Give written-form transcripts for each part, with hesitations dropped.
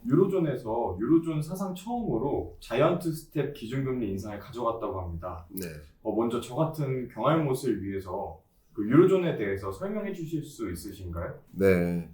유로존 사상 처음으로 자이언트 스텝 기준금리 인상을 가져갔다고 합니다. 네. 먼저 저 같은 경알못을 위해서 그 유로존에 대해서 설명해 주실 수 있으신가요? 네.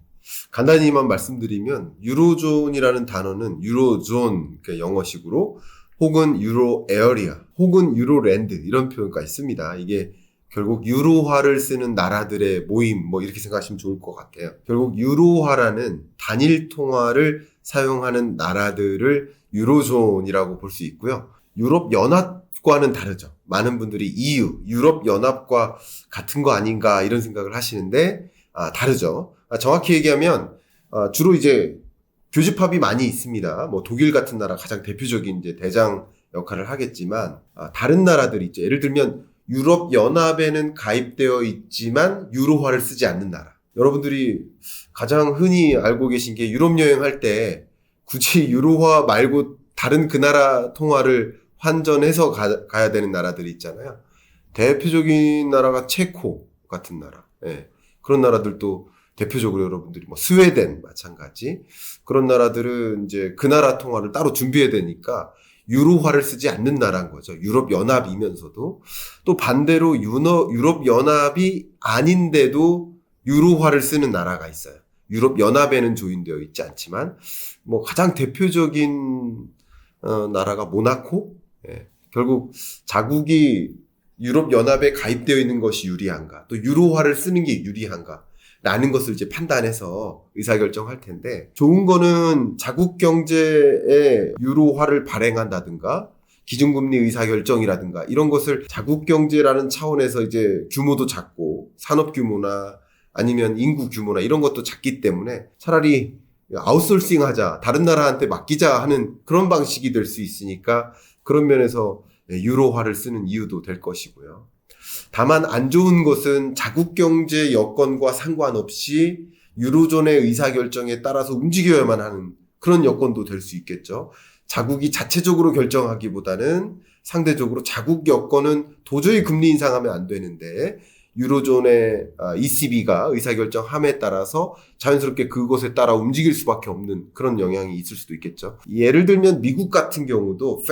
간단히만 말씀드리면 유로존이라는 단어는 유로존, 그러니까 영어식으로 혹은 유로 에어리아 혹은 유로랜드 이런 표현가 있습니다. 이게 결국 유로화를 쓰는 나라들의 모임 이렇게 생각하시면 좋을 것 같아요. 결국 유로화라는 단일 통화를 사용하는 나라들을 유로존이라고 볼 수 있고요. 유럽 연합과는 다르죠. 많은 분들이 EU, 유럽 연합과 같은 거 아닌가 이런 생각을 하시는데 다르죠. 정확히 얘기하면 주로 이제 교집합이 많이 있습니다. 독일 같은 나라 가장 대표적인 이제 대장 역할을 하겠지만 다른 나라들이 있죠. 예를 들면 유럽 연합에는 가입되어 있지만 유로화를 쓰지 않는 나라. 여러분들이 가장 흔히 알고 계신 게 유럽 여행할 때 굳이 유로화 말고 다른 그 나라 통화를 환전해서 가야 되는 나라들이 있잖아요. 대표적인 나라가 체코 같은 나라. 예. 그런 나라들도 대표적으로 여러분들이 스웨덴 마찬가지. 그런 나라들은 이제 그 나라 통화를 따로 준비해야 되니까 유로화를 쓰지 않는 나라인 거죠. 유럽 연합이면서도. 또 반대로 유럽 연합이 아닌데도 유로화를 쓰는 나라가 있어요. 유럽 연합에는 조인되어 있지 않지만 가장 대표적인 나라가 모나코. 예. 결국 자국이 유럽 연합에 가입되어 있는 것이 유리한가, 또 유로화를 쓰는 게 유리한가 라는 것을 이제 판단해서 의사결정할 텐데, 좋은 거는 자국 경제에 유로화를 발행한다든가 기준금리 의사결정이라든가 이런 것을 자국 경제라는 차원에서 이제 규모도 작고 산업 규모나 아니면 인구 규모나 이런 것도 작기 때문에 차라리 아웃소싱 하자, 다른 나라한테 맡기자 하는 그런 방식이 될 수 있으니까 그런 면에서 유로화를 쓰는 이유도 될 것이고요. 다만 안 좋은 것은 자국 경제 여건과 상관없이 유로존의 의사결정에 따라서 움직여야만 하는 그런 여건도 될 수 있겠죠. 자국이 자체적으로 결정하기보다는 상대적으로 자국 여건은 도저히 금리 인상하면 안 되는데 유로존의 ECB가 의사결정함에 따라서 자연스럽게 그것에 따라 움직일 수밖에 없는 그런 영향이 있을 수도 있겠죠. 예를 들면 미국 같은 경우도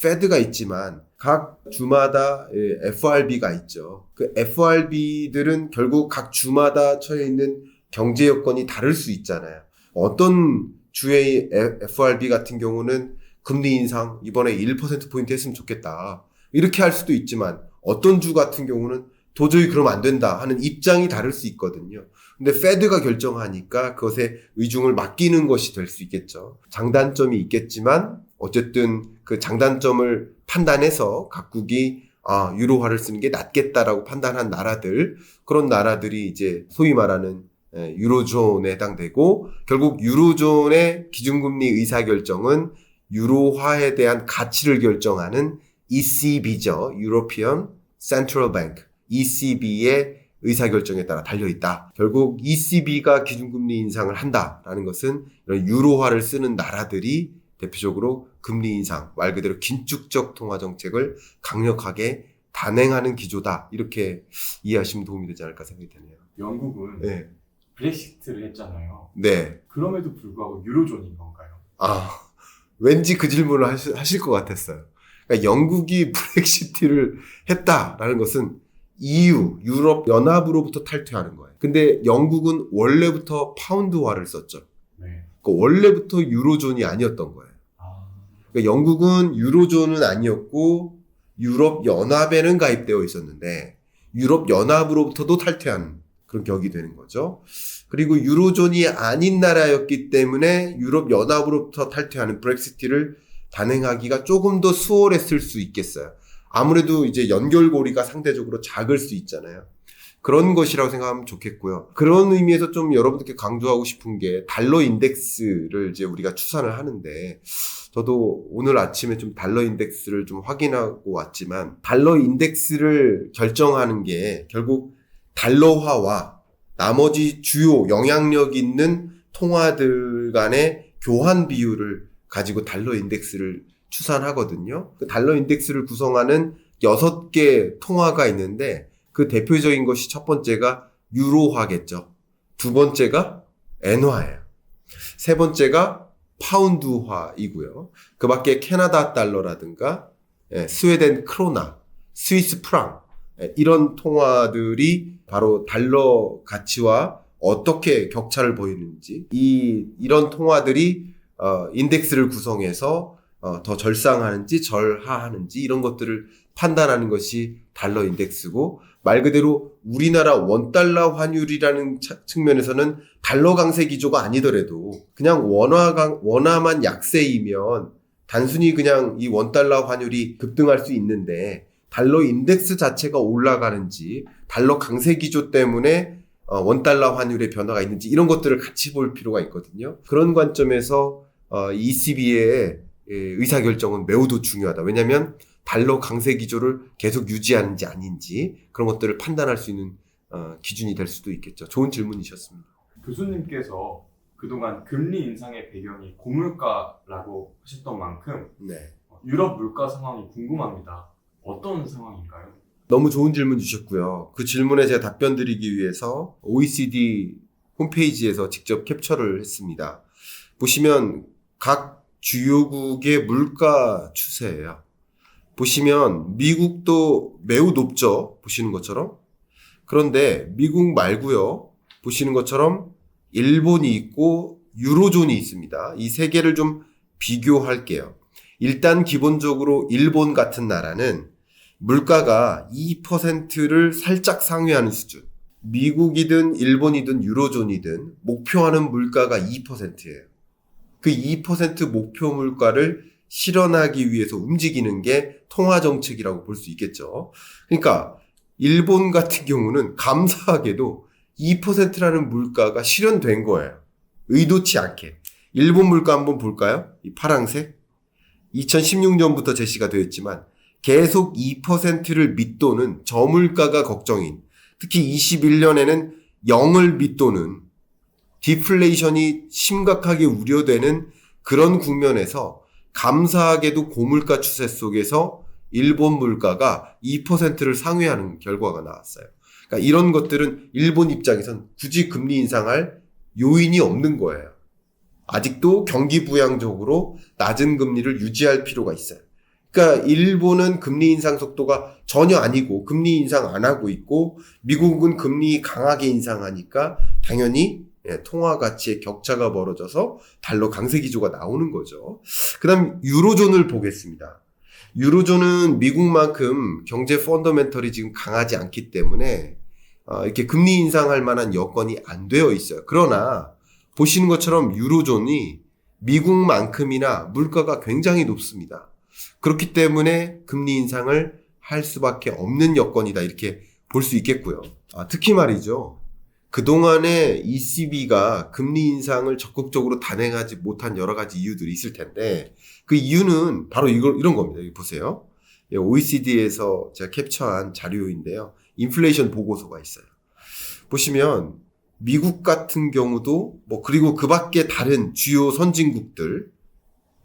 페드가 있지만 각 주마다 FRB가 있죠. 그 FRB들은 결국 각 주마다 처해 있는 경제 여건이 다를 수 있잖아요. 어떤 주의 FRB 같은 경우는 금리 인상 이번에 1%포인트 했으면 좋겠다, 이렇게 할 수도 있지만 어떤 주 같은 경우는 도저히 그러면 안 된다 하는 입장이 다를 수 있거든요. 근데 페드가 결정하니까 그것에 의중을 맡기는 것이 될 수 있겠죠. 장단점이 있겠지만 어쨌든 그 장단점을 판단해서 각국이 유로화를 쓰는 게 낫겠다라고 판단한 나라들, 그런 나라들이 이제 소위 말하는 유로존에 해당되고, 결국 유로존의 기준금리 의사결정은 유로화에 대한 가치를 결정하는 ECB죠. European Central Bank. ECB의 의사결정에 따라 달려있다. 결국 ECB가 기준금리 인상을 한다라는 것은 이런 유로화를 쓰는 나라들이 대표적으로 금리 인상, 말 그대로 긴축적 통화정책을 강력하게 단행하는 기조다. 이렇게 이해하시면 도움이 되지 않을까 생각이 되네요. 영국은 브렉시트를 했잖아요. 네. 그럼에도 불구하고 유로존인 건가요? 왠지 그 질문을 하실 것 같았어요. 그러니까 영국이 브렉시트를 했다라는 것은 EU, 유럽 연합으로부터 탈퇴하는 거예요. 근데 영국은 원래부터 파운드화를 썼죠. 네. 그러니까 원래부터 유로존이 아니었던 거예요. 그러니까 영국은 유로존은 아니었고 유럽 연합에는 가입되어 있었는데 유럽 연합으로부터도 탈퇴하는 그런 격이 되는 거죠. 그리고 유로존이 아닌 나라였기 때문에 유럽 연합으로부터 탈퇴하는 브렉시트를 단행하기가 조금 더 수월했을 수 있겠어요. 아무래도 이제 연결고리가 상대적으로 작을 수 있잖아요. 그런 것이라고 생각하면 좋겠고요. 그런 의미에서 좀 여러분들께 강조하고 싶은 게 달러 인덱스를 이제 우리가 추산을 하는데, 저도 오늘 아침에 좀 달러 인덱스를 좀 확인하고 왔지만, 달러 인덱스를 결정하는 게 결국 달러화와 나머지 주요 영향력 있는 통화들 간의 교환 비율을 가지고 달러 인덱스를 추산하거든요. 그 달러 인덱스를 구성하는 6개 통화가 있는데 그 대표적인 것이 첫 번째가 유로화겠죠. 두 번째가 엔화예요. 세 번째가 파운드화이고요. 그 밖에 캐나다 달러라든가 스웨덴 크로나, 스위스 프랑 이런 통화들이 바로 달러 가치와 어떻게 격차를 보이는지 이런 통화들이 인덱스를 구성해서 더 절상하는지 절하하는지 이런 것들을 판단하는 것이 달러 인덱스고 말 그대로 우리나라 원달러 환율이라는 측면에서는 달러 강세 기조가 아니더라도 그냥 원화만 약세이면 단순히 그냥 이 원달러 환율이 급등할 수 있는데 달러 인덱스 자체가 올라가는지 달러 강세 기조 때문에 원달러 환율의 변화가 있는지 이런 것들을 같이 볼 필요가 있거든요. 그런 관점에서 ECB의 의사결정은 매우도 중요하다. 왜냐하면 달러 강세 기조를 계속 유지하는지 아닌지 그런 것들을 판단할 수 있는 기준이 될 수도 있겠죠. 좋은 질문이셨습니다. 교수님께서 그동안 금리 인상의 배경이 고물가라고 하셨던 만큼 유럽 물가 상황이 궁금합니다. 어떤 상황인가요? 너무 좋은 질문 주셨고요. 그 질문에 제가 답변 드리기 위해서 OECD 홈페이지에서 직접 캡처를 했습니다. 보시면 각 주요국의 물가 추세예요. 보시면 미국도 매우 높죠. 보시는 것처럼. 그런데 미국 말고요. 보시는 것처럼 일본이 있고 유로존이 있습니다. 이 세 개를 좀 비교할게요. 일단 기본적으로 일본 같은 나라는 물가가 2%를 살짝 상회하는 수준. 미국이든 일본이든 유로존이든 목표하는 물가가 2%예요. 그 2% 목표 물가를 실현하기 위해서 움직이는 게 통화정책이라고 볼 수 있겠죠. 그러니까 일본 같은 경우는 감사하게도 2%라는 물가가 실현된 거예요. 의도치 않게. 일본 물가 한번 볼까요? 이 파랑색. 2016년부터 제시가 되었지만 계속 2%를 밑도는 저물가가 걱정인, 특히 21년에는 0을 밑도는 디플레이션이 심각하게 우려되는 그런 국면에서 감사하게도 고물가 추세 속에서 일본 물가가 2%를 상회하는 결과가 나왔어요. 그러니까 이런 것들은 일본 입장에선 굳이 금리 인상할 요인이 없는 거예요. 아직도 경기 부양적으로 낮은 금리를 유지할 필요가 있어요. 그러니까 일본은 금리 인상 속도가 전혀 아니고 금리 인상 안 하고 있고 미국은 금리 강하게 인상하니까 당연히 통화 가치의 격차가 벌어져서 달러 강세 기조가 나오는 거죠. 그다음 유로존을 보겠습니다. 유로존은 미국만큼 경제 펀더멘털이 지금 강하지 않기 때문에 이렇게 금리 인상할 만한 여건이 안 되어 있어요. 그러나 보시는 것처럼 유로존이 미국만큼이나 물가가 굉장히 높습니다. 그렇기 때문에 금리 인상을 할 수밖에 없는 여건이다 이렇게 볼 수 있겠고요. 특히 말이죠. 그동안에 ECB가 금리 인상을 적극적으로 단행하지 못한 여러 가지 이유들이 있을 텐데 그 이유는 바로 이런 겁니다. 여기 보세요. OECD에서 제가 캡처한 자료인데요. 인플레이션 보고서가 있어요. 보시면 미국 같은 경우도 그리고 그 밖에 다른 주요 선진국들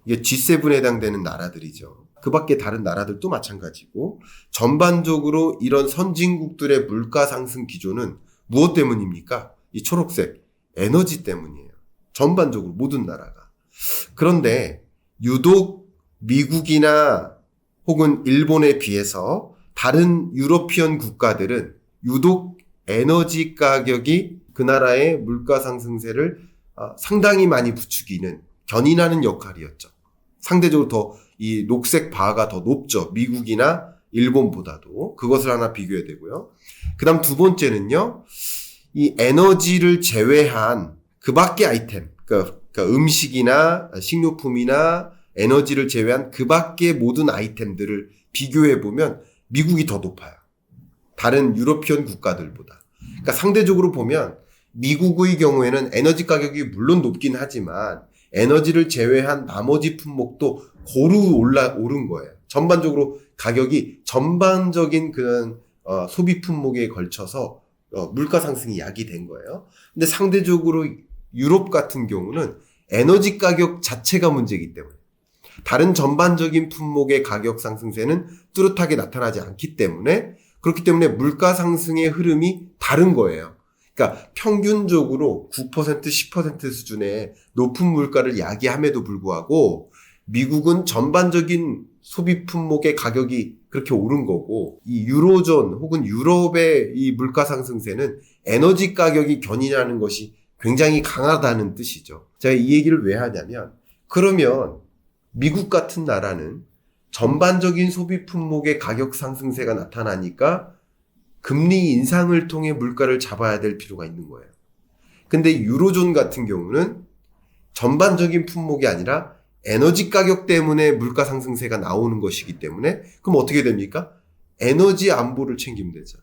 이게 G7에 해당되는 나라들이죠. 그 밖에 다른 나라들도 마찬가지고 전반적으로 이런 선진국들의 물가 상승 기조는 무엇 때문입니까? 이 초록색 에너지 때문이에요. 전반적으로 모든 나라가. 그런데 유독 미국이나 혹은 일본에 비해서 다른 유러피언 국가들은 유독 에너지 가격이 그 나라의 물가 상승세를 상당히 많이 부추기는 견인하는 역할이었죠. 상대적으로 더 이 녹색 바가 더 높죠. 미국이나 일본보다도. 그것을 하나 비교해야 되고요. 그 다음 두 번째는요. 이 에너지를 제외한 그 밖의 아이템, 그러니까 음식이나 식료품이나 에너지를 제외한 그 밖의 모든 아이템들을 비교해보면 미국이 더 높아요. 다른 유러피언 국가들보다. 그러니까 상대적으로 보면 미국의 경우에는 에너지 가격이 물론 높긴 하지만 에너지를 제외한 나머지 품목도 고루 오른 거예요. 전반적으로 가격이 전반적인 그런 소비 품목에 걸쳐서 물가 상승이 야기된 거예요. 근데 상대적으로 유럽 같은 경우는 에너지 가격 자체가 문제이기 때문에 다른 전반적인 품목의 가격 상승세는 뚜렷하게 나타나지 않기 때문에 그렇기 때문에 물가 상승의 흐름이 다른 거예요. 그러니까 평균적으로 9%, 10% 수준의 높은 물가를 야기함에도 불구하고 미국은 전반적인 소비 품목의 가격이 그렇게 오른 거고, 이 유로존 혹은 유럽의 이 물가 상승세는 에너지 가격이 견인하는 것이 굉장히 강하다는 뜻이죠. 제가 이 얘기를 왜 하냐면, 그러면 미국 같은 나라는 전반적인 소비 품목의 가격 상승세가 나타나니까 금리 인상을 통해 물가를 잡아야 될 필요가 있는 거예요. 근데 유로존 같은 경우는 전반적인 품목이 아니라 에너지 가격 때문에 물가 상승세가 나오는 것이기 때문에, 그럼 어떻게 됩니까? 에너지 안보를 챙기면 되죠.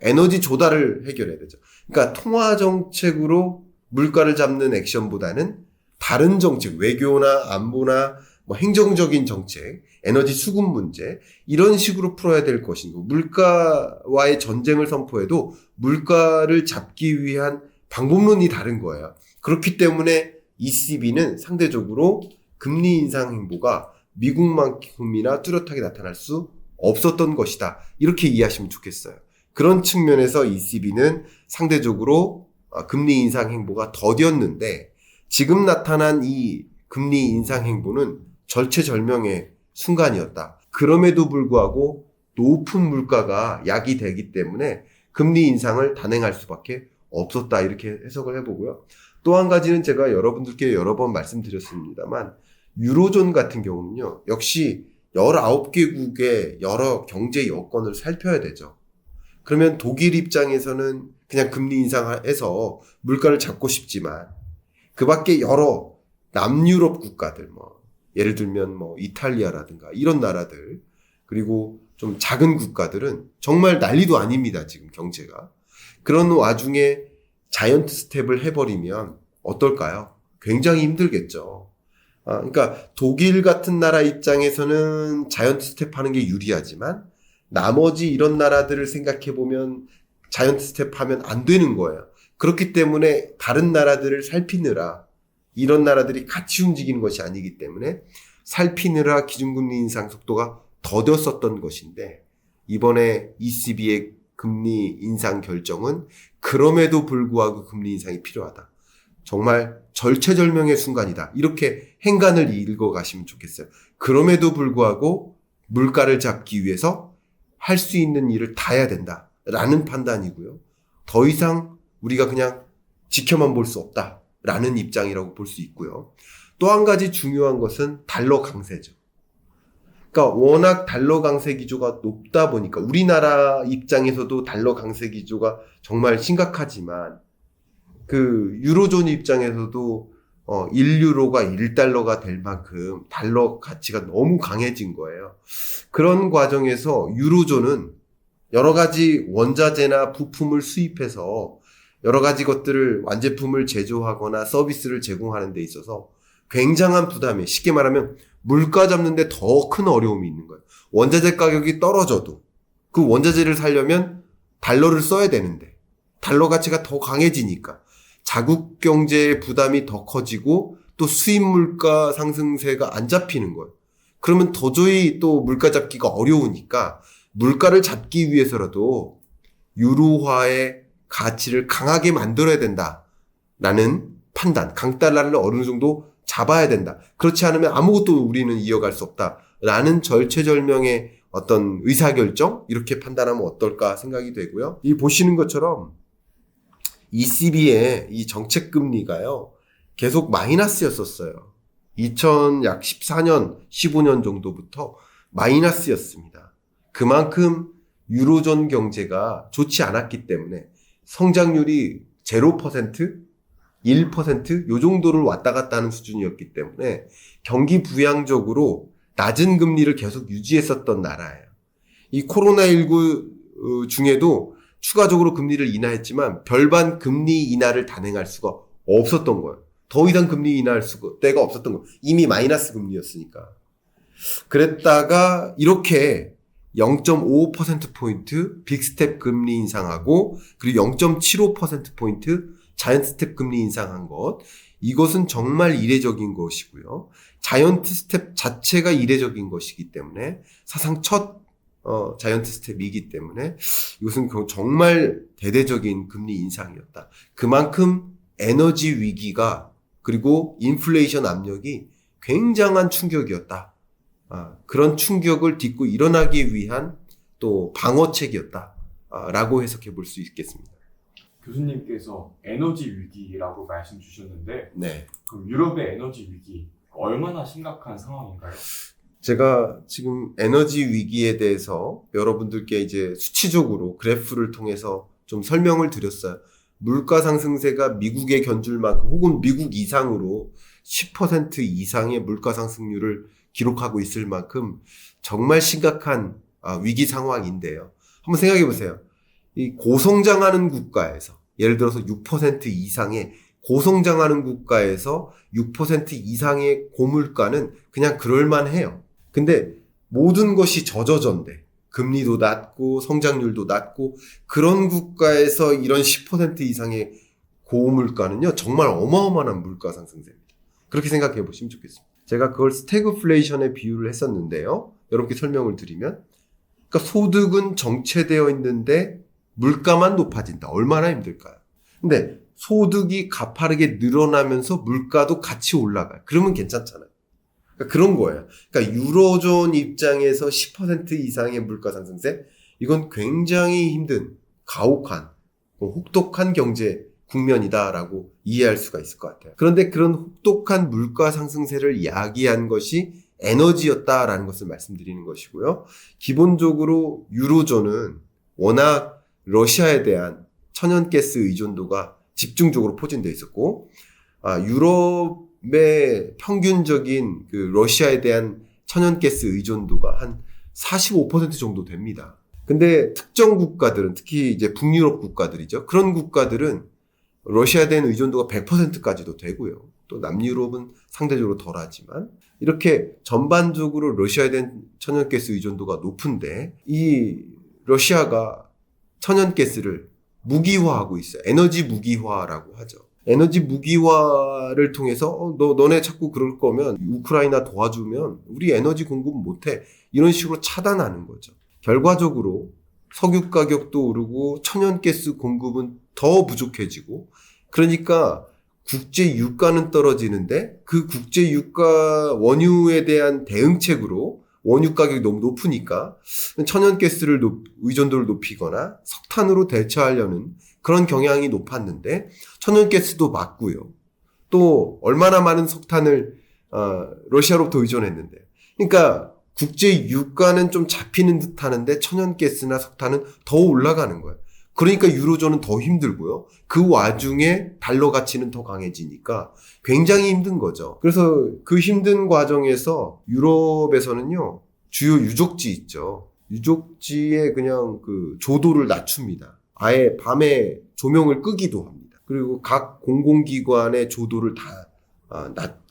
에너지 조달을 해결해야 되죠. 그러니까 통화 정책으로 물가를 잡는 액션보다는 다른 정책, 외교나 안보나 뭐 행정적인 정책, 에너지 수급 문제, 이런 식으로 풀어야 될 것이고, 물가와의 전쟁을 선포해도 물가를 잡기 위한 방법론이 다른 거예요. 그렇기 때문에 ECB는 상대적으로 금리 인상 행보가 미국만큼이나 뚜렷하게 나타날 수 없었던 것이다. 이렇게 이해하시면 좋겠어요. 그런 측면에서 ECB는 상대적으로 금리 인상 행보가 더뎠는데, 지금 나타난 이 금리 인상 행보는 절체절명의 순간이었다. 그럼에도 불구하고 높은 물가가 야기되기 때문에 금리 인상을 단행할 수밖에 없었다. 이렇게 해석을 해보고요. 또 한 가지는 제가 여러분들께 여러 번 말씀드렸습니다만, 유로존 같은 경우는요, 역시 19개국의 여러 경제 여건을 살펴야 되죠. 그러면 독일 입장에서는 그냥 금리 인상해서 물가를 잡고 싶지만, 그 밖에 여러 남유럽 국가들, 예를 들면 이탈리아라든가 이런 나라들, 그리고 좀 작은 국가들은 정말 난리도 아닙니다, 지금 경제가. 그런 와중에 자이언트 스텝을 해버리면 어떨까요? 굉장히 힘들겠죠. 그러니까 독일 같은 나라 입장에서는 자이언트 스텝 하는 게 유리하지만, 나머지 이런 나라들을 생각해 보면 자이언트 스텝 하면 안 되는 거예요. 그렇기 때문에 다른 나라들을 살피느라, 이런 나라들이 같이 움직이는 것이 아니기 때문에 살피느라 기준금리 인상 속도가 더뎠었던 것인데, 이번에 ECB의 금리 인상 결정은 그럼에도 불구하고 금리 인상이 필요하다. 정말 절체절명의 순간이다. 이렇게 행간을 읽어가시면 좋겠어요. 그럼에도 불구하고 물가를 잡기 위해서 할 수 있는 일을 다 해야 된다라는 판단이고요. 더 이상 우리가 그냥 지켜만 볼 수 없다라는 입장이라고 볼 수 있고요. 또 한 가지 중요한 것은 달러 강세죠. 그러니까 워낙 달러 강세 기조가 높다 보니까, 우리나라 입장에서도 달러 강세 기조가 정말 심각하지만, 그 유로존 입장에서도 1유로가 1달러가 될 만큼 달러 가치가 너무 강해진 거예요. 그런 과정에서 유로존은 여러 가지 원자재나 부품을 수입해서 여러 가지 것들을, 완제품을 제조하거나 서비스를 제공하는 데 있어서 굉장한 부담이, 쉽게 말하면 물가 잡는데 더 큰 어려움이 있는 거예요. 원자재 가격이 떨어져도 그 원자재를 사려면 달러를 써야 되는데, 달러 가치가 더 강해지니까 자국 경제의 부담이 더 커지고, 또 수입 물가 상승세가 안 잡히는 거예요. 그러면 도저히 또 물가 잡기가 어려우니까 물가를 잡기 위해서라도 유로화의 가치를 강하게 만들어야 된다라는 판단, 강달러를 어느 정도 잡아야 된다. 그렇지 않으면 아무것도 우리는 이어갈 수 없다라는 절체절명의 어떤 의사결정, 이렇게 판단하면 어떨까 생각이 되고요. 이 보시는 것처럼 ECB의 이 정책 금리가요, 계속 마이너스였었어요. 2014년, 15년 정도부터 마이너스였습니다. 그만큼 유로존 경제가 좋지 않았기 때문에 성장률이 0%, 1%, 요 정도를 왔다 갔다 하는 수준이었기 때문에 경기 부양적으로 낮은 금리를 계속 유지했었던 나라예요. 이 코로나19 중에도 추가적으로 금리를 인하했지만 별반 금리 인하를 단행할 수가 없었던 거예요. 더 이상 금리 인하할 때가 없었던 거예요. 이미 마이너스 금리였으니까. 그랬다가 이렇게 0.5%포인트 빅스텝 금리 인상하고, 그리고 0.75%포인트 자이언트 스텝 금리 인상한 것, 이것은 정말 이례적인 것이고요. 자이언트 스텝 자체가 이례적인 것이기 때문에 사상 첫 자이언트 스텝이기 때문에 이것은 정말 대대적인 금리 인상이었다. 그만큼 에너지 위기가 그리고 인플레이션 압력이 굉장한 충격이었다. 그런 충격을 딛고 일어나기 위한 또 방어책이었다. 라고 해석해 볼 수 있겠습니다. 교수님께서 에너지 위기라고 말씀 주셨는데 네. 그럼 유럽의 에너지 위기 얼마나 심각한 상황인가요? 제가 지금 에너지 위기에 대해서 여러분들께 이제 수치적으로 그래프를 통해서 좀 설명을 드렸어요. 물가 상승세가 미국에 견줄 만큼 혹은 미국 이상으로 10% 이상의 물가 상승률을 기록하고 있을 만큼 정말 심각한 위기 상황인데요. 한번 생각해 보세요. 이 고성장하는 국가에서 예를 들어서 6% 이상의 고성장하는 국가에서 6% 이상의 고물가는 그냥 그럴만해요. 근데 모든 것이 저저전데 금리도 낮고 성장률도 낮고 그런 국가에서 이런 10% 이상의 고물가는요 정말 어마어마한 물가 상승세입니다. 그렇게 생각해 보시면 좋겠습니다. 제가 그걸 스태그플레이션에 비유를 했었는데요. 여러분께 설명을 드리면 그러니까 소득은 정체되어 있는데 물가만 높아진다. 얼마나 힘들까요? 근데 소득이 가파르게 늘어나면서 물가도 같이 올라가요. 그러면 괜찮잖아요. 그러니까 그런 거예요. 그러니까 유로존 입장에서 10% 이상의 물가 상승세, 이건 굉장히 힘든 가혹한 혹독한 경제 국면이다라고 이해할 수가 있을 것 같아요. 그런데 그런 혹독한 물가 상승세를 야기한 것이 에너지였다라는 것을 말씀드리는 것이고요. 기본적으로 유로존은 워낙 러시아에 대한 천연가스 의존도가 집중적으로 포진되어 있었고, 유럽의 평균적인 그 러시아에 대한 천연가스 의존도가 한 45% 정도 됩니다. 근데 특정 국가들은 특히 이제 북유럽 국가들이죠. 그런 국가들은 러시아에 대한 의존도가 100%까지도 되고요. 또 남유럽은 상대적으로 덜하지만 이렇게 전반적으로 러시아에 대한 천연가스 의존도가 높은데 이 러시아가 천연가스를 무기화하고 있어요. 에너지 무기화라고 하죠. 에너지 무기화를 통해서 너네 자꾸 그럴 거면 우크라이나 도와주면 우리 에너지 공급 못해. 이런 식으로 차단하는 거죠. 결과적으로 석유 가격도 오르고 천연가스 공급은 더 부족해지고 그러니까 국제 유가는 떨어지는데 그 국제 유가 원유에 대한 대응책으로 원유 가격이 너무 높으니까 천연가스를 의존도를 높이거나 석탄으로 대처하려는 그런 경향이 높았는데 천연가스도 맞고요. 또 얼마나 많은 석탄을 러시아로부터 의존했는데 그러니까 국제 유가는 좀 잡히는 듯 하는데 천연가스나 석탄은 더 올라가는 거예요. 그러니까 유로존은 더 힘들고요. 그 와중에 달러 가치는 더 강해지니까 굉장히 힘든 거죠. 그래서 그 힘든 과정에서 유럽에서는요, 주요 유적지 있죠. 유적지에 그냥 그 조도를 낮춥니다. 아예 밤에 조명을 끄기도 합니다. 그리고 각 공공기관의 조도를 다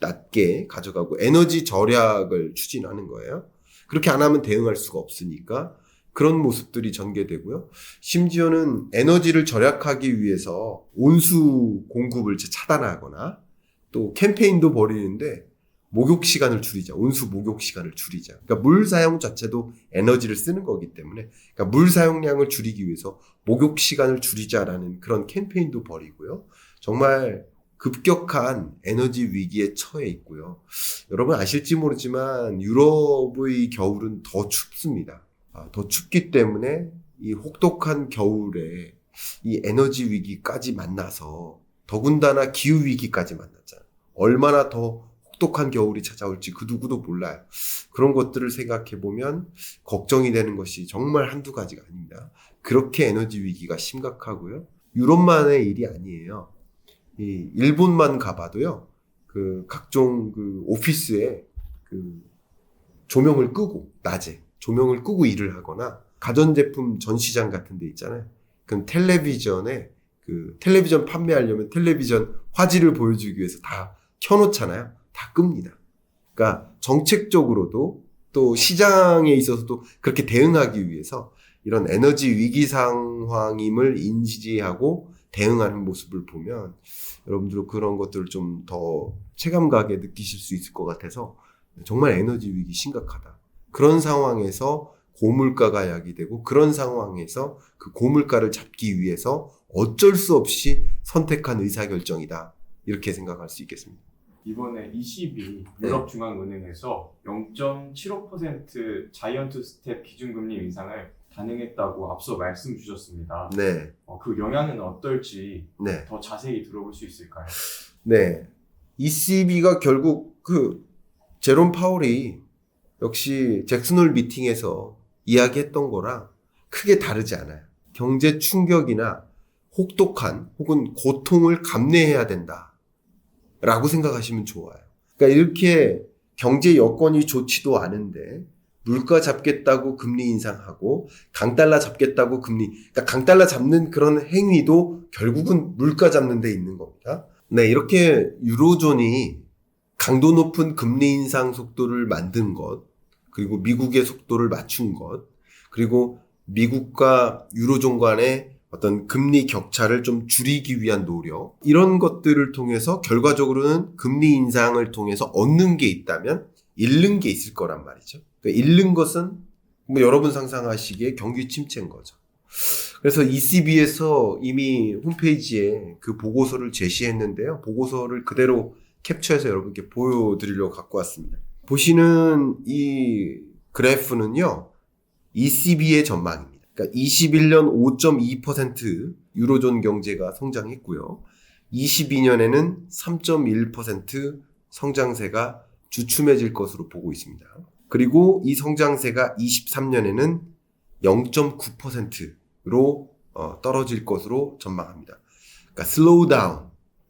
낮게 가져가고 에너지 절약을 추진하는 거예요. 그렇게 안 하면 대응할 수가 없으니까 그런 모습들이 전개되고요. 심지어는 에너지를 절약하기 위해서 온수 공급을 차단하거나 또 캠페인도 벌이는데 목욕 시간을 줄이자. 온수 목욕 시간을 줄이자. 그러니까 물 사용 자체도 에너지를 쓰는 거기 때문에 그러니까 물 사용량을 줄이기 위해서 목욕 시간을 줄이자라는 그런 캠페인도 벌이고요. 정말 급격한 에너지 위기에 처해 있고요. 여러분 아실지 모르지만 유럽의 겨울은 더 춥습니다. 더 춥기 때문에 이 혹독한 겨울에 이 에너지 위기까지 만나서 더군다나 기후 위기까지 만났잖아요. 얼마나 더 혹독한 겨울이 찾아올지 그 누구도 몰라요. 그런 것들을 생각해 보면 걱정이 되는 것이 정말 한두 가지가 아닙니다. 그렇게 에너지 위기가 심각하고요. 유럽만의 일이 아니에요. 이 일본만 가봐도요. 그 각종 그 오피스에 그 조명을 끄고 낮에 조명을 끄고 일을 하거나 가전제품 전시장 같은 데 있잖아요. 그럼 텔레비전에 그 텔레비전 판매하려면 텔레비전 화질을 보여주기 위해서 다 켜놓잖아요. 다 끕니다. 그러니까 정책적으로도 또 시장에 있어서도 그렇게 대응하기 위해서 이런 에너지 위기 상황임을 인지하고 대응하는 모습을 보면 여러분들은 그런 것들을 좀 더 체감가게 느끼실 수 있을 것 같아서 정말 에너지 위기 심각하다. 그런 상황에서 고물가가 야기되고 그런 상황에서 그 고물가를 잡기 위해서 어쩔 수 없이 선택한 의사결정이다. 이렇게 생각할 수 있겠습니다. 이번에 ECB 유럽중앙은행에서 0.75% 자이언트 스텝 기준금리 인상을 단행했다고 앞서 말씀 주셨습니다. 네. 그 영향은 어떨지 네. 더 자세히 들어볼 수 있을까요? 네. ECB가 결국 제롬 파월이 역시 잭슨홀 미팅에서 이야기했던 거랑 크게 다르지 않아요. 경제 충격이나 혹독한 혹은 고통을 감내해야 된다. 라고 생각하시면 좋아요. 그러니까 이렇게 경제 여건이 좋지도 않은데 물가 잡겠다고 금리 인상하고 강달러 잡겠다고 그러니까 강달러 잡는 그런 행위도 결국은 물가 잡는 데 있는 겁니다. 네, 이렇게 유로존이 강도 높은 금리 인상 속도를 만든 것, 그리고 미국의 속도를 맞춘 것, 그리고 미국과 유로존 간의 어떤 금리 격차를 좀 줄이기 위한 노력, 이런 것들을 통해서 결과적으로는 금리 인상을 통해서 얻는 게 있다면 잃는 게 있을 거란 말이죠. 그러니까 잃는 것은 뭐 여러분 상상하시기에 경기 침체인 거죠. 그래서 ECB에서 이미 홈페이지에 그 보고서를 제시했는데요. 보고서를 그대로 캡처해서 여러분께 보여드리려고 갖고 왔습니다. 보시는 이 그래프는요, ECB의 전망입니다. 그러니까 21년 5.2% 유로존 경제가 성장했고요. 22년에는 3.1% 성장세가 주춤해질 것으로 보고 있습니다. 그리고 이 성장세가 23년에는 0.9%로 떨어질 것으로 전망합니다. 그러니까 슬로우 다운.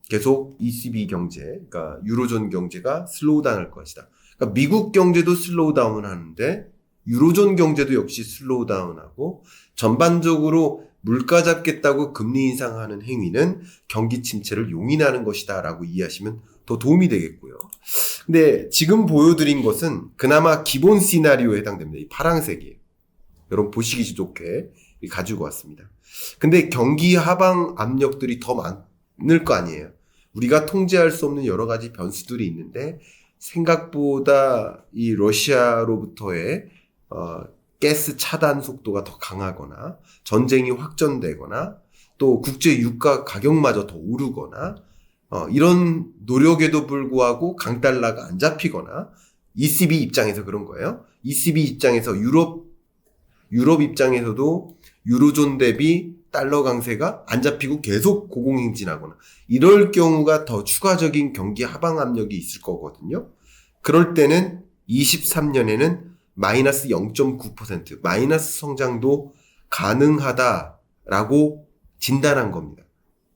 계속 ECB 경제, 그러니까 유로존 경제가 슬로우 다운할 것이다. 그러니까 미국 경제도 슬로우 다운을 하는데 유로존 경제도 역시 슬로우 다운하고 전반적으로 물가 잡겠다고 금리 인상하는 행위는 경기 침체를 용인하는 것이다 라고 이해하시면 더 도움이 되겠고요. 근데 지금 보여드린 것은 그나마 기본 시나리오에 해당됩니다. 이 파란색이에요. 여러분 보시기 좋게 가지고 왔습니다. 근데 경기 하방 압력들이 더 많을 거 아니에요. 우리가 통제할 수 없는 여러 가지 변수들이 있는데 생각보다 이 러시아로부터의 가스 차단 속도가 더 강하거나 전쟁이 확전되거나 또 국제 유가 가격마저 더 오르거나 이런 노력에도 불구하고 강달러가 안 잡히거나 ECB 입장에서 그런 거예요. ECB 입장에서 유럽 입장에서도 유로존 대비 달러 강세가 안 잡히고 계속 고공행진하거나 이럴 경우가 더 추가적인 경기 하방 압력이 있을 거거든요. 그럴 때는 23년에는 마이너스 0.9% 마이너스 성장도 가능하다라고 진단한 겁니다.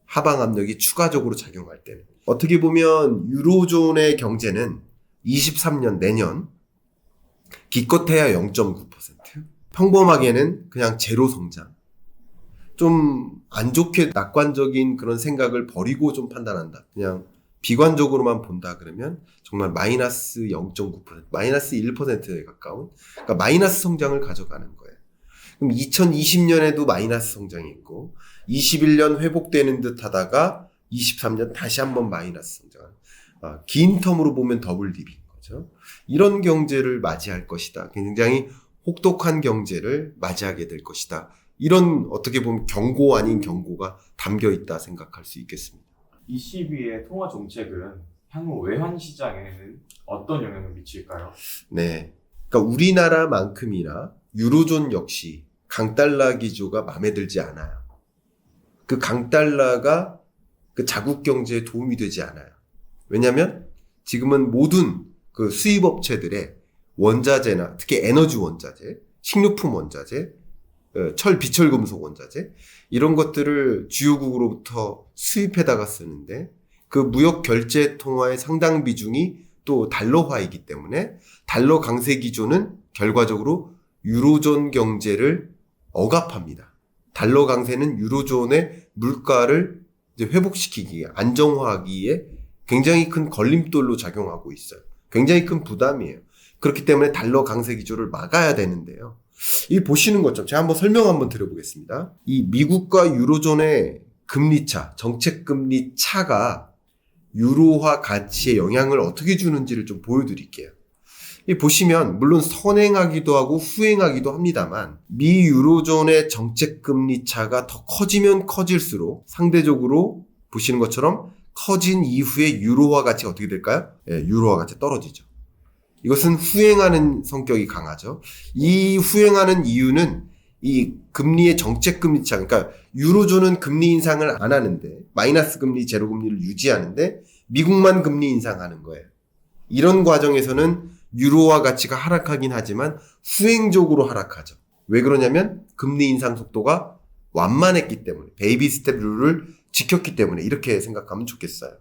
하방 압력이 추가적으로 작용할 때는. 어떻게 보면 유로존의 경제는 23년 내년 기껏해야 0.9%, 평범하게는 그냥 제로 성장. 좀 안 좋게 낙관적인 그런 생각을 버리고 좀 판단한다. 그냥 비관적으로만 본다 그러면 정말 마이너스 0.9%, 마이너스 1%에 가까운, 그러니까 마이너스 성장을 가져가는 거예요. 그럼 2020년에도 마이너스 성장이 있고 21년 회복되는 듯 하다가 23년 다시 한번 마이너스 성장. 긴 텀으로 보면 더블 딥인 거죠. 이런 경제를 맞이할 것이다. 굉장히 혹독한 경제를 맞이하게 될 것이다. 이런 어떻게 보면 경고 아닌 경고가 담겨 있다 생각할 수 있겠습니다. ECB의 통화 정책은 향후 외환 시장에는 어떤 영향을 미칠까요? 네. 그러니까 우리나라만큼이나 유로존 역시 강달러 기조가 마음에 들지 않아요. 그 강달러가 그 자국 경제에 도움이 되지 않아요. 왜냐하면 지금은 모든 그 수입업체들의 원자재나 특히 에너지 원자재, 식료품 원자재, 비철금속 원자재 이런 것들을 주요국으로부터 수입해다가 쓰는데 그 무역 결제 통화의 상당 비중이 또 달러화이기 때문에 달러 강세 기조는 결과적으로 유로존 경제를 억압합니다. 달러 강세는 유로존의 물가를 이제 회복시키기에 안정화하기에 굉장히 큰 걸림돌로 작용하고 있어요. 굉장히 큰 부담이에요. 그렇기 때문에 달러 강세 기조를 막아야 되는데요. 이 보시는 것처럼 제가 한번 설명 한번 드려보겠습니다. 이 미국과 유로존의 금리차, 정책 금리 차가 유로화 가치에 영향을 어떻게 주는지를 좀 보여드릴게요. 이 보시면 물론 선행하기도 하고 후행하기도 합니다만 미 유로존의 정책 금리 차가 더 커지면 커질수록 상대적으로 보시는 것처럼 커진 이후에 유로화 가치가 어떻게 될까요? 예, 유로화 가치가 떨어지죠. 이것은 후행하는 성격이 강하죠. 이 후행하는 이유는 이 금리의 정책 금리 차, 그러니까 유로존은 금리 인상을 안 하는데 마이너스 금리, 제로 금리를 유지하는데 미국만 금리 인상하는 거예요. 이런 과정에서는 유로화 가치가 하락하긴 하지만 후행적으로 하락하죠. 왜 그러냐면 금리 인상 속도가 완만했기 때문에, 베이비 스텝 룰을 지켰기 때문에 이렇게 생각하면 좋겠어요.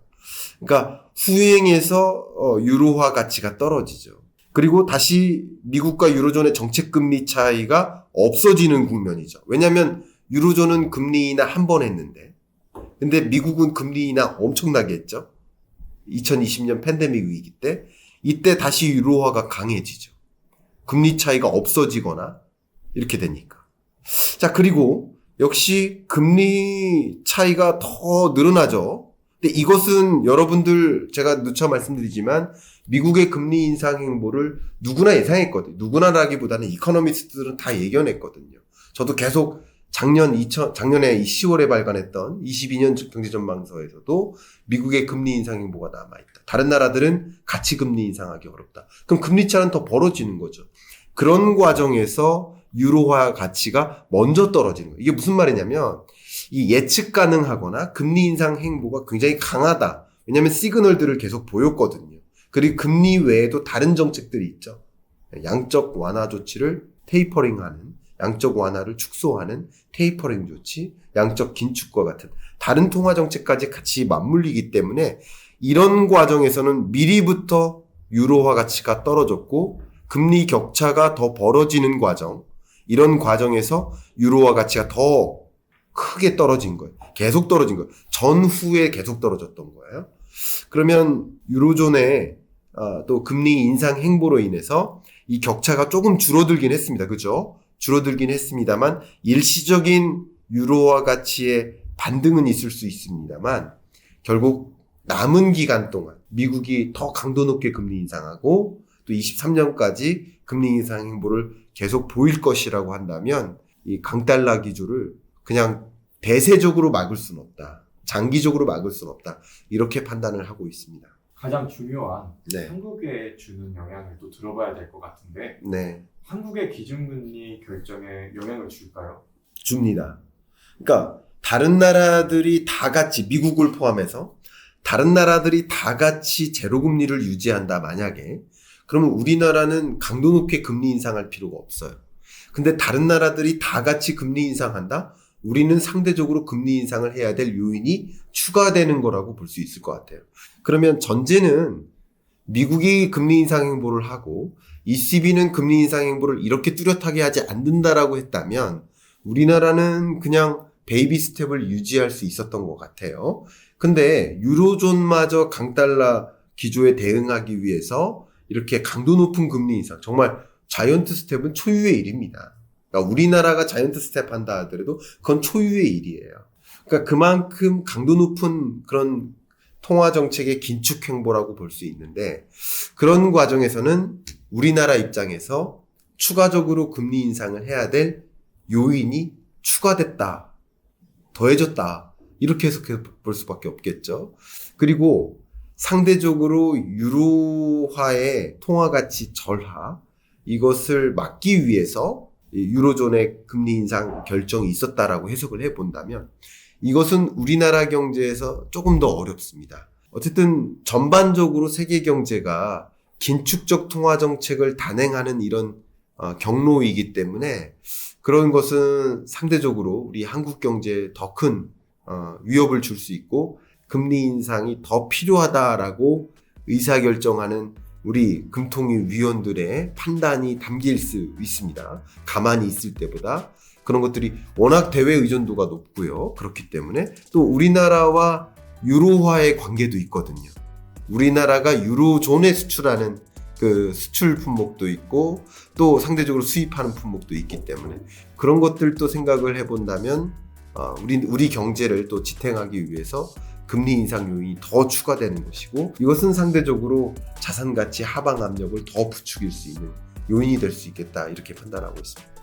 그러니까 후행해서 유로화 가치가 떨어지죠. 그리고 다시 미국과 유로존의 정책 금리 차이가 없어지는 국면이죠. 왜냐하면 유로존은 금리 인하 한 번 했는데, 근데 미국은 금리 인하 엄청나게 했죠. 2020년 팬데믹 위기 때, 이때 다시 유로화가 강해지죠. 금리 차이가 없어지거나 이렇게 되니까. 자, 그리고 역시 금리 차이가 더 늘어나죠. 근데 이것은 여러분들 제가 누차 말씀드리지만 미국의 금리 인상 행보를 누구나 예상했거든요. 누구나라기보다는 이코노미스트들은 다 예견했거든요. 저도 계속 작년에 10월에 발간했던 22년 경제전망서에서도 미국의 금리 인상 행보가 남아있다. 다른 나라들은 같이 금리 인상하기 어렵다. 그럼 금리 차는 더 벌어지는 거죠. 그런 과정에서 유로화 가치가 먼저 떨어지는 거예요. 이게 무슨 말이냐면 이 예측 가능하거나 금리 인상 행보가 굉장히 강하다. 왜냐하면 시그널들을 계속 보였거든요. 그리고 금리 외에도 다른 정책들이 있죠. 양적 완화 조치를 테이퍼링하는, 양적 완화를 축소하는 테이퍼링 조치, 양적 긴축과 같은 다른 통화 정책까지 같이 맞물리기 때문에 이런 과정에서는 미리부터 유로화 가치가 떨어졌고 금리 격차가 더 벌어지는 과정, 이런 과정에서 유로화 가치가 더 크게 떨어진 거예요. 계속 떨어진 거예요. 전후에 계속 떨어졌던 거예요. 그러면 유로존의 또 금리 인상 행보로 인해서 이 격차가 조금 줄어들긴 했습니다. 그죠? 줄어들긴 했습니다만 일시적인 유로화 가치의 반등은 있을 수 있습니다만 결국 남은 기간 동안 미국이 더 강도 높게 금리 인상하고 또 23년까지 금리 인상 행보를 계속 보일 것이라고 한다면 이 강달러 기조를 그냥 대세적으로 막을 수는 없다. 장기적으로 막을 수는 없다. 이렇게 판단을 하고 있습니다. 가장 중요한 네. 한국에 주는 영향을 또 들어봐야 될 것 같은데 네. 한국의 기준금리 결정에 영향을 줄까요? 줍니다. 그러니까 다른 나라들이 다 같이 미국을 포함해서 다른 나라들이 다 같이 제로금리를 유지한다 만약에 그러면 우리나라는 강도 높게 금리 인상할 필요가 없어요. 근데 다른 나라들이 다 같이 금리 인상한다? 우리는 상대적으로 금리 인상을 해야 될 요인이 추가되는 거라고 볼 수 있을 것 같아요. 그러면 전제는 미국이 금리 인상 행보를 하고 ECB는 금리 인상 행보를 이렇게 뚜렷하게 하지 않는다라고 했다면 우리나라는 그냥 베이비 스텝을 유지할 수 있었던 것 같아요. 근데 유로존마저 강달러 기조에 대응하기 위해서 이렇게 강도 높은 금리 인상, 정말 자이언트 스텝은 초유의 일입니다. 그러니까 우리나라가 자이언트 스텝 한다 하더라도 그건 초유의 일이에요. 그러니까 그만큼 강도 높은 그런 통화 정책의 긴축 행보라고 볼 수 있는데 그런 과정에서는 우리나라 입장에서 추가적으로 금리 인상을 해야 될 요인이 추가됐다, 더해졌다 이렇게 해석해 볼 수밖에 없겠죠. 그리고 상대적으로 유로화의 통화 가치 절하 이것을 막기 위해서 유로존의 금리 인상 결정이 있었다라고 해석을 해본다면 이것은 우리나라 경제에서 조금 더 어렵습니다. 어쨌든 전반적으로 세계 경제가 긴축적 통화 정책을 단행하는 이런 경로이기 때문에 그런 것은 상대적으로 우리 한국 경제에 더 큰 위협을 줄 수 있고 금리 인상이 더 필요하다라고 의사결정하는 우리 금통위 위원들의 판단이 담길 수 있습니다. 가만히 있을 때보다 그런 것들이 워낙 대외 의존도가 높고요. 그렇기 때문에 또 우리나라와 유로화의 관계도 있거든요. 우리나라가 유로존에 수출하는 그 수출 품목도 있고 또 상대적으로 수입하는 품목도 있기 때문에 그런 것들도 생각을 해본다면 우리 경제를 또 지탱하기 위해서 금리 인상 요인이 더 추가되는 것이고 이것은 상대적으로 자산 가치 하방 압력을 더 부추길 수 있는 요인이 될 수 있겠다 이렇게 판단하고 있습니다.